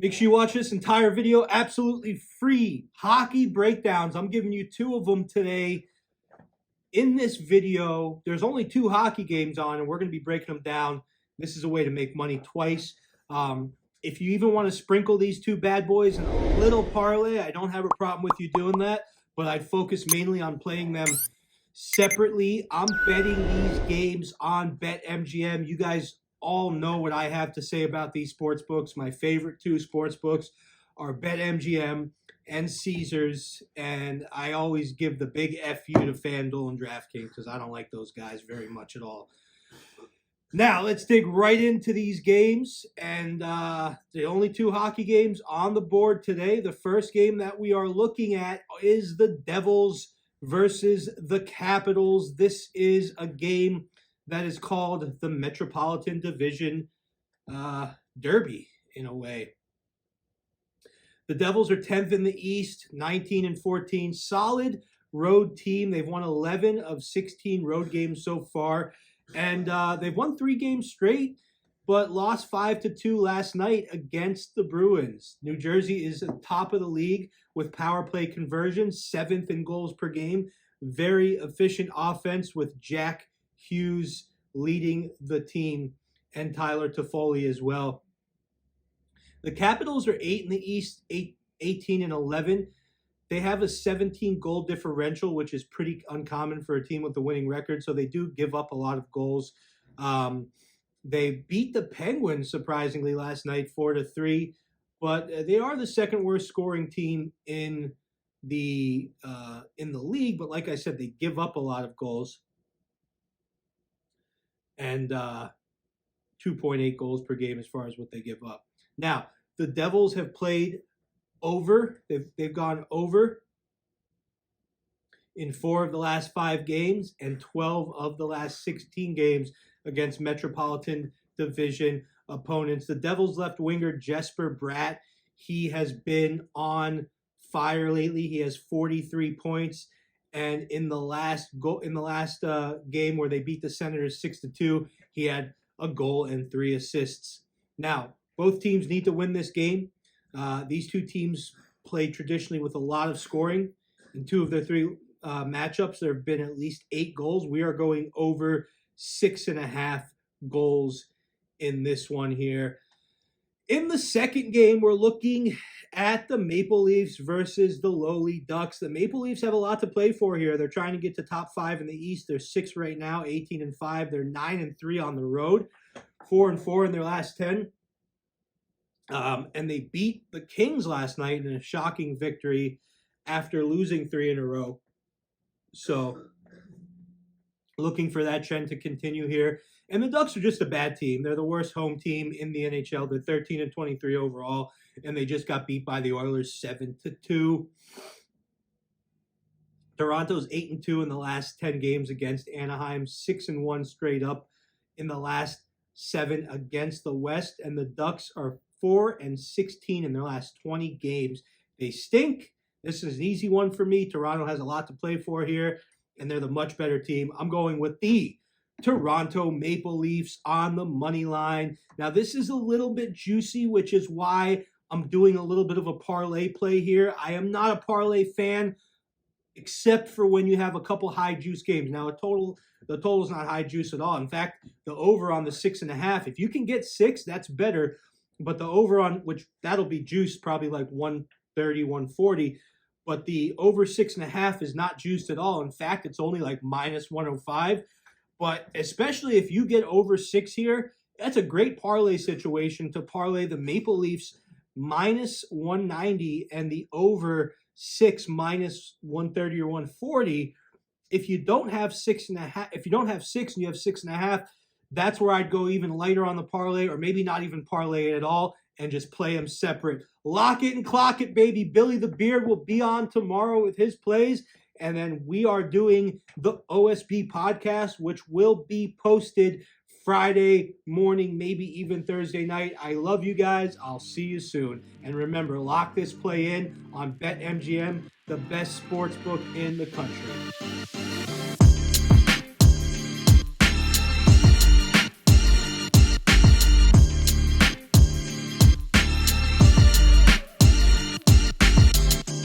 Make sure you watch this entire video absolutely free. Hockey breakdowns. I'm giving you two of them today. In this video, there's only two hockey games on, and we're going to be breaking them down. This is a way to make money twice. If you even want to sprinkle these two bad boys in a little parlay, I don't have a problem with you doing that, but I'd focus mainly on playing them separately. I'm betting these games on BetMGM. You guys all know what I have to say about these sports books. My favorite two sports books are BetMGM and Caesars, and I always give the big FU to FanDuel and DraftKings because I don't like those guys very much at all. Now, let's dig right into these games, and the only two hockey games on the board today. The first game that we are looking at is the Devils versus the Capitals. This is a game that is called the Metropolitan Division Derby, in a way. The Devils are 10th in the East, 19-14. Solid road team. They've won 11 of 16 road games so far. And they've won 3 games straight, but lost 5-2 last night against the Bruins. New Jersey is at the top of the league with power play conversions, 7th in goals per game. Very efficient offense with Jack Hughes leading the team and Tyler Toffoli as well. The Capitals are 8 in the East, 18-11. They have a 17 goal differential, which is pretty uncommon for a team with a winning record, so they do give up a lot of goals. They beat the Penguins, surprisingly, last night 4-3, but they are the second worst scoring team in the league. But like I said, they give up a lot of goals, and 2.8 goals per game as far as what they give up. Now, the Devils have played over. They've gone over in 4 of the last 5 games and 12 of the last 16 games against Metropolitan Division opponents. The Devils left winger Jesper Bratt, he has been on fire lately. He has 43 points, and in the last game where they beat the Senators 6-2, he had a goal and 3 assists. Now, both teams need to win this game. These two teams play traditionally with a lot of scoring. In 2 of their 3 matchups, there have been at least 8 goals. We are going over 6.5 goals in this one here. In the second game, we're looking at the Maple Leafs versus the lowly Ducks. The Maple Leafs have a lot to play for here. They're trying to get to top 5 in the East. They're 6 right now, 18-5. They're 9-3 on the road, 4-4 in their last 10. And they beat the Kings last night in a shocking victory after losing 3 in a row. So, looking for that trend to continue here. And the Ducks are just a bad team. They're the worst home team in the NHL. They're 13-23 overall, and they just got beat by the Oilers 7-2. Toronto's 8-2 in the last 10 games against Anaheim, 6-1 straight up in the last 7 against the West, and the Ducks are 4-16 in their last 20 games. They stink. This is an easy one for me. Toronto has a lot to play for here, and they're the much better team. I'm going with the Toronto Maple Leafs on the money line. Now, this is a little bit juicy, which is why I'm doing a little bit of a parlay play here. I am not a parlay fan, except for when you have a couple high juice games. Now, the total is not high juice at all. In fact, the over on the 6.5, if you can get 6, that's better. But the over on, which that'll be juiced probably like 130, 140. But the over 6.5 is not juiced at all. In fact, it's only like minus 105. But especially if you get over 6 here, that's a great parlay situation to parlay the Maple Leafs minus 190 and the over 6 minus 130 or 140. If you don't have 6.5, if you don't have 6 and you have 6.5, that's where I'd go even lighter on the parlay, or maybe not even parlay it at all and just play them separate. Lock it and clock it, baby. Billy the Beard will be on tomorrow with his plays. And then we are doing the OSB podcast, which will be posted Friday morning, maybe even Thursday night. I love you guys. I'll see you soon. And remember, lock this play in on BetMGM, the best sports book in the country.